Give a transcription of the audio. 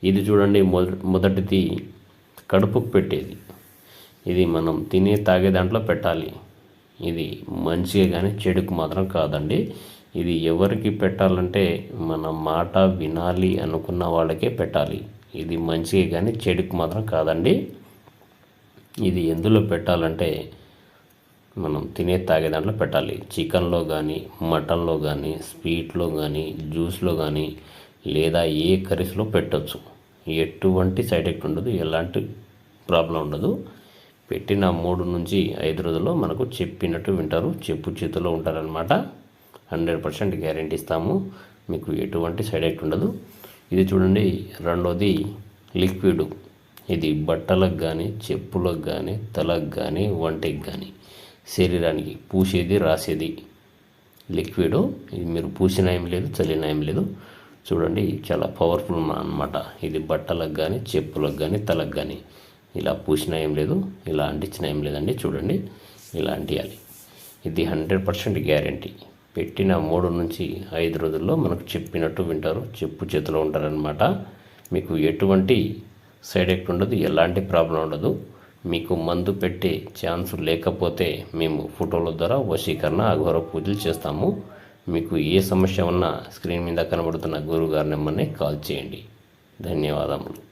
ఇది చూడండి, మొదటిది కడుపుకు పెట్టేది. ఇది మనం తాగే దాంట్లో పెట్టాలి. ఇది మంచిగా కానీ చెడుకు మాత్రం కాదండి. ఇది ఎవరికి పెట్టాలంటే మన మాట వినాలి అనుకున్న వాళ్ళకే పెట్టాలి. ఇది మంచిగా కానీ చెడుకు మాత్రం కాదండి. ఇది ఎందులో పెట్టాలంటే మనం తాగే దాంట్లో పెట్టాలి. చికెన్లో కానీ, మటన్లో కానీ, స్వీట్లో కానీ, జ్యూస్లో కానీ, లేదా ఏ కర్రీస్లో పెట్టవచ్చు. ఎటువంటి సైడ్ ఎఫెక్ట్ ఉండదు, ఎలాంటి ప్రాబ్లం ఉండదు. పెట్టిన 3 నుంచి 5 రోజుల్లో మనకు చెప్పినట్టు వింటారు, చెప్పు చేతుల్లో ఉంటారనమాట. 100% గ్యారెంటీ ఇస్తాము. మీకు ఎటువంటి సైడ్ ఎఫెక్ట్ ఉండదు. ఇది చూడండి, రెండోది లిక్విడ్. ఇది బట్టలకు కానీ, చెప్పులకు కానీ, తలకు కానీ, వంటికి కానీ, శరీరానికి పూసేది, రాసేది లిక్విడ్. ఇది మీరు పూసిన ఏం లేదు, చల్లిన ఏం లేదు. చూడండి, చాలా పవర్ఫుల్ అన్నమాట. ఇది బట్టలకు కానీ, చెప్పులకు కానీ, తలకు కానీ ఇలా పూసిన ఏం లేదు, ఇలా అంటించిన ఏం లేదండి. చూడండి, ఇలా అంటియాలి. ఇది 100% గ్యారెంటీ. పెట్టిన 3 నుంచి 5 రోజుల్లో మనకు చెప్పినట్టు వింటారు, చెప్పు చేతిలో ఉంటారనమాట. మీకు ఎటువంటి సైడ్ ఎఫెక్ట్ ఉండదు, ఎలాంటి ప్రాబ్లం ఉండదు. మీకు మందు పెట్టే ఛాన్స్ లేకపోతే మేము ఫోటోల ద్వారా వశీకరణ, అఘోర పూజలు చేస్తాము. మీకు ఏ సమస్య ఉన్నా స్క్రీన్ మీద కనబడుతున్న గురువుగారి నెంబర్ని కాల్ చేయండి. ధన్యవాదములు.